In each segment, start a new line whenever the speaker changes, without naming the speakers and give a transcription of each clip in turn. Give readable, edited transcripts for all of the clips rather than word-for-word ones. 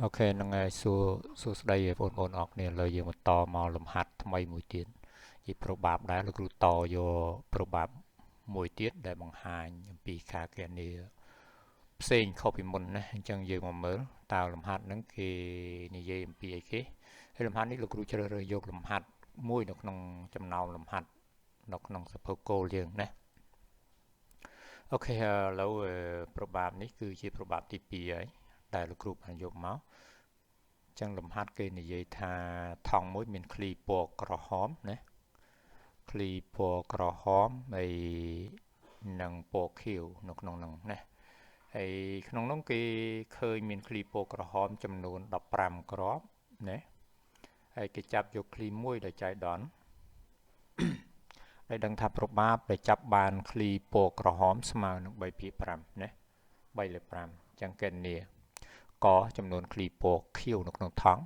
អូខេហ្នឹងហើយសួស្តីបងប្អូនអរគ្នាលើយើងបន្តមកលំហាត់ថ្មីមួយទៀតជាប្រូបាបដែរលោកគ្រូតយកប្រូបាបមួយទៀតដែលបង្ហាញអំពីការគណនាផ្សេងខុសពីមុនណាអញ្ចឹងយើងមកមើលតើលំហាត់ហ្នឹងគេនិយាយអំពីអីគេហើយលំហាត់នេះលោកគ្រូជ្រើសរើសយកលំហាត់មួយនៅក្នុងចំណោមលំហាត់នៅក្នុងសភៅគោលយើងណាអូខេឥឡូវប្រូបាបនេះគឺជាប្រូបាបទី2ហើយដែលលោកគ្រូបានយកមកចឹងលំហាត់គេនិយាយថាថង់មួយមានឃ្លីពណ៌ក្រហមណាឃ្លីពណ៌ក្រហមហើយនិងពណ៌ខៀវនៅក្នុងហ្នឹងណាហើយក្នុងនោះគេឃើញមានឃ្លីពណ៌ក្រហមចំនួន15គ្រាប់ណាហើយគេចាប់យកឃ្លីមួយដោយចៃដន្យហើយដឹងថាប្របាបដែលចាប់បានឃ្លីពណ៌ក្រហមស្មើនឹង3/5ណា3លើ5អញ្ចឹងកណនាកចំនួនឃ្លីពណ៌ខៀវនៅក្នុងថង់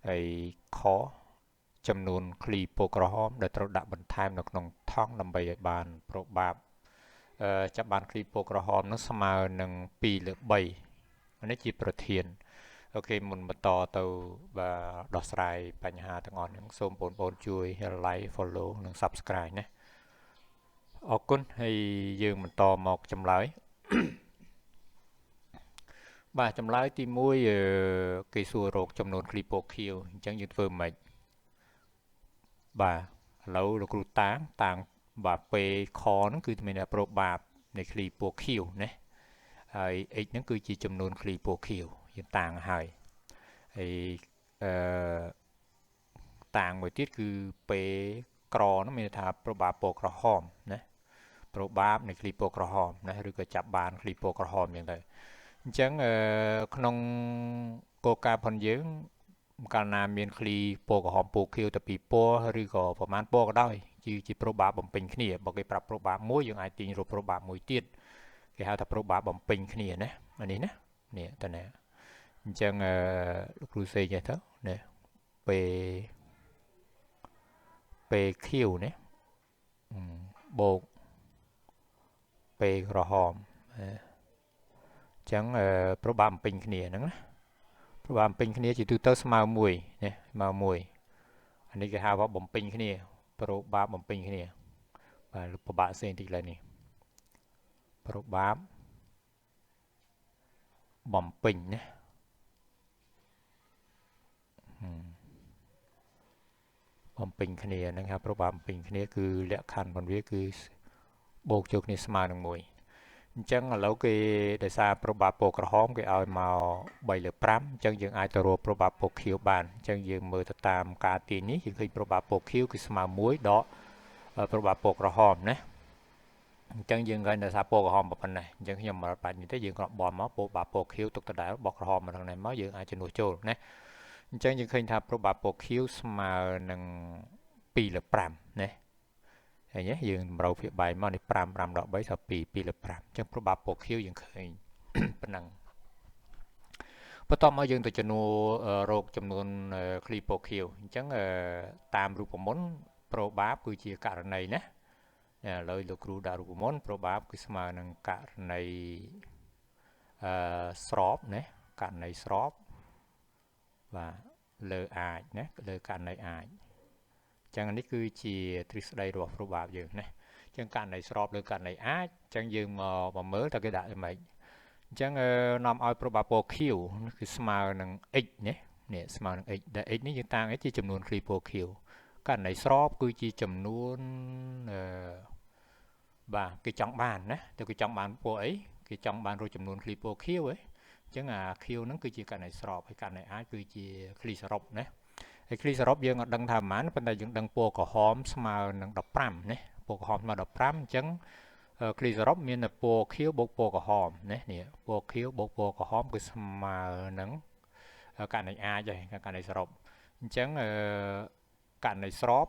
ហើយខចំនួនឃ្លីពណ៌ក្រហមដែលត្រូវដាក់បន្ថែមនៅក្នុងថង់ដើម្បីឲ្យបានប្របាបចាប់បានឃ្លីពណ៌ក្រហមនោះស្មើនឹង2លើ3នេះជាប្រធានអូខេមុនបន្តទៅដោះស្រាយបញ្ហាទាំងអស់ហ្នឹងសូមបងប្អូនជួយ like follow និង subscribe ណាអរគុណហើយយើងបន្តមកចម្លើយបាទចម្លើយទី1គេសួររកចំនួនឃ្លីពណ៌ខៀវអញ្ចឹងយើងធ្វើម៉េចបាទឥឡូវលោកគ្រូតាំងបាទពេលខហ្នឹងគឺមានតែប្រូបាបនៃឃ្លីពណ៌ខៀវណាហើយ x ហ្នឹងគឺជាចំនួនឃ្លីពណ៌ខៀវយើងតាំងហើយហើយអឺតាំងមួយទៀតគឺពេលក្រហ្នឹងមានថាប្រូបាបពណ៌ក្រហមណាប្រូបាបនៃឃ្លីពណ៌ក្រហមណាឬក៏ចាប់បានឃ្លីពណ៌ក្រហមយ៉ាងទៅអញ្ចឹងក្នុងគោលការណ៍ផងយើងកាលណាមានឃ្លីពណ៌ក្រហមពណ៌ខៀវតែពីរពណ៌ឬក៏ប្រមាណពណ៌ក៏ដោយជាប្រូបាបបំពេញគ្នាបើគេប្រាប់ប្រូបាបមួយយើងអាចទាញរកប្រូបាបមួយទៀតគេហៅថាប្រូបាបបំពេញគ្នាណាអានេះណានេះតើណាអញ្ចឹងលោកគ្រូសេចេះទៅនេះពេលខៀវណាបូកពេលក្រហមអញ្ចឹងប្រូបាបបំពេញគ្នាហ្នឹងណាប្រូបាបបំពេញគ្នាជាទូទៅស្មើ1ណាស្មើ1អានេះគេហៅថាបំពេញគ្នាប្រូបាបបំពេញគ្នាបាទពិបាកផ្សេងតិចឡើយនេះប្រូបាបបំពេញណាបំពេញគ្នាហ្នឹងហៅប្រូបាបបំពេញគ្នាគឺលក្ខខណ្ឌរបស់វាគឺបូកចូលគ្នាស្មើនឹង1អញ្ចឹងឥឡូវគេដោយសារប្រូបាបពណ៌ក្រហមគេឲ្យមក3លើ5អញ្ចឹងយើងអាចទៅរកប្រូបាបពណ៌ខៀវបានអញ្ចឹងយើងមើលទៅតាមការទាញនេះយើងឃើញប្រូបាបពណ៌ខៀវគឺស្មើ1ដកប្រូបាបពណ៌ក្រហមណាអញ្ចឹងយើងឃើញដោយសារពណ៌ក្រហមប៉ុណ្ណេះអញ្ចឹងខ្ញុំមិនបាច់នេះទេយើងគ្រាន់បន់មកប្រូបាបពណ៌ខៀវទុកដដែលបោះក្រហមមកខាងនេះមកយើងអាចជំនួសចូលណាអញ្ចឹងយើងឃើញថាប្រូបាបពណ៌ខៀវស្មើនឹង2លើ5ណាហើយយើងតម្រូវភាគបាយមកនេះ5ដក3ថា2លើ5អញ្ចឹងប្រូបាបពណ៌ខៀវយើងឃើញប៉ុណ្ណឹងបន្ទាប់មកយើងទៅចំនួនរោគចំនួនឃ្លីពណ៌ខៀវអញ្ចឹងតាមរូបមន្តប្រូបាបគឺជាករណីណាឥឡូវលោកគ្រូដាក់រូបមន្តប្រូបាបគឺស្មើនឹងករណីស្របណាករណីស្របបាទលើអាចណាលើករណីអាចអញ្ចឹងនេះគឺជាទ្រឹស្ដីរបស់ប្រូបាបយើងណាអញ្ចឹងករណីស្របលើករណីអាចអញ្ចឹងយើងមកមើលតើគេដាក់យ៉ាងម៉េចអញ្ចឹងនាំឲ្យប្រូបាបពណ៌ខៀវគឺស្មើនឹង x ណានេះស្មើនឹង x ដែល x នេះយើងតាំងឲ្យជាចំនួនឃ្លីពណ៌ខៀវករណីស្របគឺជាចំនួនបាទគេចង់បានណាទៅគេចង់បានពណ៌អីគេចង់បានរកចំនួនឃ្លីពណ៌ខៀវហ៎អញ្ចឹងអាខៀវហ្នឹងគឺជាករណីស្របហើយករណីអាចគឺជាឃ្លីសរុបណាហើយឃ្លីសរុបយើងអត់ដឹងថាប៉ុន្មានប៉ុន្តែយើងដឹងពណ៌ក្រហមស្មើនឹង15ណាពណ៌ក្រហមស្មើ15អញ្ចឹងឃ្លីសរុបមានតែពណ៌ខៀវបូកពណ៌ក្រហមណានេះពណ៌ខៀវបូកពណ៌ក្រហមគឺស្មើនឹងករណីអាចហើយករណីសរុបអញ្ចឹងករណីស្រប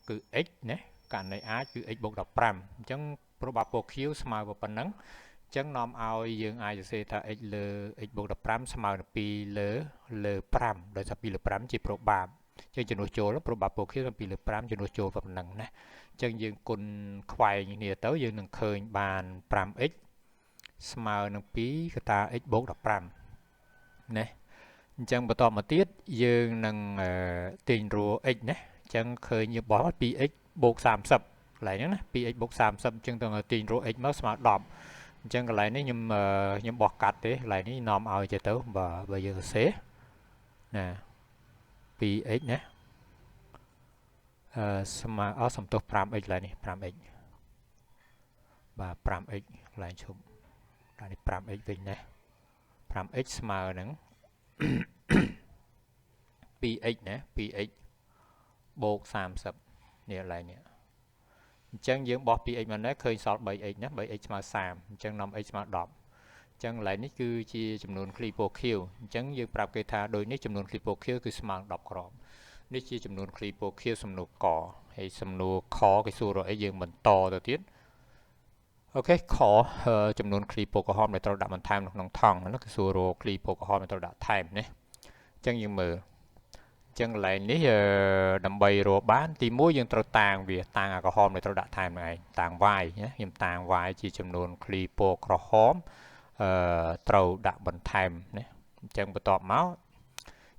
គឺ x ណាករណីអាចគឺ x បូក15អញ្ចឹងប្រូបាបពណ៌ខៀវស្មើប៉ុណ្ណឹងអញ្ចឹងនាំឲ្យយើងអាចសរសេរថា x លើ x បូក15ស្មើនឹង2លើ5ដោយសារ2លើ5ជាប្រូបាបអញ្ចឹងចំនួនចូលប្រូបាបពណ៌ខៀវ2លើ5ចំនួនចូលប៉ុណ្ណឹងណាអញ្ចឹងយើងគុណខ្វែងគ្នាទៅយើងនឹងឃើញបាន 5x ស្មើនឹង2កតា x បូក15ណាអ chẳng bắt đầu một tiết dương nâng tiền rùa x nhé chẳng khởi như bỏ 2x bột 30 lại nữa 2x bột 30 chẳng từng tiền rùa x mất mà đọc chẳng cái lại nhưng bỏ cắt đấy lại ní nòm ao cho tớ và bây giờ xế nè 2x nhé mà ở sầm tốt 5x lại này 5x và 5x lại chụp lại 5x bình này 5x mà nắng 2x nè 2x บวก30เนี่ยอะไรเนี่ยចឹងយើងបោះ 2x មកនេះឃើញសល់ 3x ណា 3x ស្មើ30ចឹងនាំ x ស្មើ10ចឹងកន្លែងនេះគឺជាចំនួន clipo q ចឹងយើងប្រាប់គេថាដូចនេះចំនួន clipo q គឺស្មើ10គ្រាប់នេះជាចំនួន clipo q សំណួរកហើយសំណួរខគេសួររកអីយើងបន្តទៅទៀតអូខេខចំនួន clipo ក្រហមដែលត្រូវដាក់បន្ថែមនៅក្នុងថង់ហ្នឹងគេសួររក clipo ក្រហមដែលត្រូវដាក់ថែមណាចឹងយើងមើលចឹងកន្លែងនេះដើម្បីរកបានទី1យើងត្រូវតាំងវាតាំងអាក្រហមដែលត្រូវដាក់ថែមហ្នឹងឯងតាំង y ណាខ្ញុំតាំង y ជាចំនួន clip ពណ៌ក្រហមត្រូវដាក់បន្ថែមណាអញ្ចឹងបន្ទាប់មក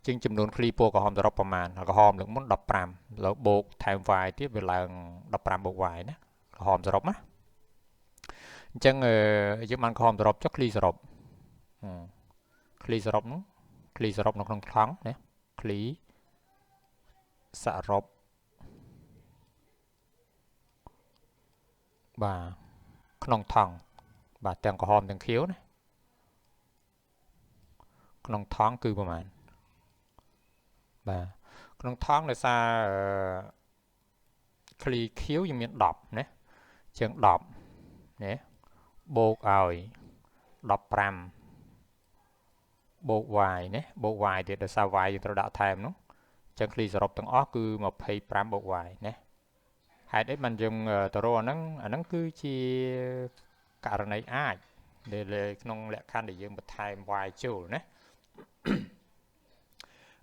ជាងចំនួន clip ពណ៌ក្រហមសរុបប្រមាណក្រហមលើកមុន15แล้วបូកថែម y ទៀតវាឡើង15បូក y ណាក្រហមសរុបណាអញ្ចឹងយើងបានក្រហមសរុបចុះ clip សរុប clip សរុបនោះ clip សរុបនៅក្នុងថង់ណា clipសរុបបាទក្នុងថង់បាទទាំងក្រហមទាំងខៀវណាក្នុងថង់គឺប្រហែលបាទក្នុងថង់ដោយសារ cli q យើងមាន10ណាជាង10ណាបូកឲ្យ15បូក y ណាបូក y ទៀតដោយសារ y យើងត្រូវដាក់ថែមនោះចឹង cli សរុបទាំងអស់គឺ25បូក y ណាហេតុអីបានយើងទៅរកអាហ្នឹងគឺជាករណីអាចដែលក្នុងលក្ខខណ្ឌដែលយើងបន្ថែម y ចូលណា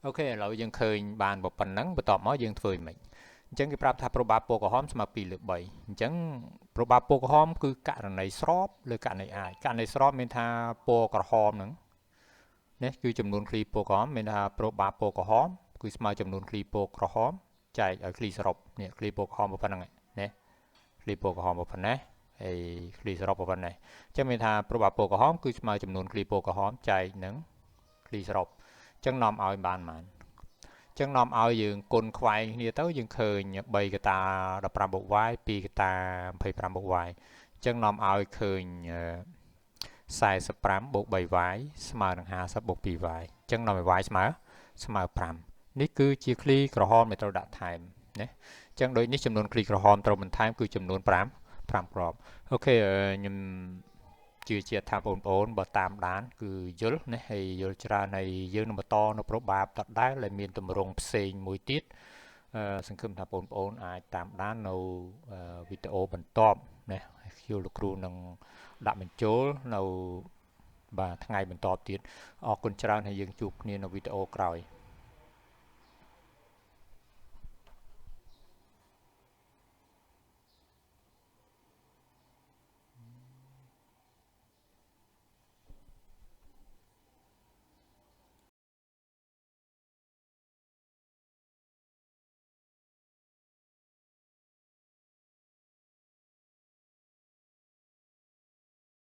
អូខេឥឡូវយើងឃើញបានប៉ុណ្ណឹងបន្ទាប់មកយើងធ្វើមិនអញ្ចឹងគេប្រាប់ថាប្របាពណ៌ក្រហមស្មើ2លើ3អញ្ចឹងប្របាពណ៌ក្រហមគឺករណីស្របលើករណីអាចករណីស្របមានថាពណ៌ក្រហមហ្នឹងនេះគឺចំនួន clip ពណ៌ក្រហមមានថាប្របាពណ៌ក្រហមគឺស្មើចំនួន clip ពណ៌ក្រហមចែកឲ្យ clip សរុបនេះ clip ពណ៌ក្រហមប៉ុណ្ណឹងណា clip ពណ៌ក្រហមប៉ុណ្ណេះហើយ clip សរុបប៉ុណ្ណេះអញ្ចឹងមានថាប្របាពណ៌ក្រហមគឺស្មើចំនួន clip ពណ៌ក្រហមចែកនឹង clip សរុបអញ្ចឹងនាំឲ្យបានប៉ុន្មានចឹងនាំឲ្យយើងគុណខ្វែងគ្នាទៅយើងឃើញ3កតា15បូក y 2កតា25បូក y ចឹងនាំឲ្យឃើញ45បូក 3y ស្មើនឹង50បូក 2y ចឹងនាំឲ្យ y ស្មើ5នេះគឺជាឃ្លីក្រហមដែលត្រូវដាក់ថែមណាចឹងដូចនេះចំនួនឃ្លីក្រហមត្រូវបន្ថែមគឺចំនួន5គ្រាប់អូខេខ្ញុំជឿជាក់ថាបងប្អូនបើតាមដានគឺយល់ណាហើយយល់ច្រើនហើយយើងនឹងបន្តនៅប្របាបដដែលដែលមានទម្រង់ផ្សេងមួយទៀតសង្ឃឹមថាបងប្អូនអាចតាមដាននៅវីដេអូបន្ទាប់ណាខ្ញុំលោកគ្រូនឹងដាក់បញ្ចូលនៅបាទថ្ងៃបន្តទៀតអរគុណច្រើនហើយយើងជួបគ្នានៅវីដេអូក្រោយ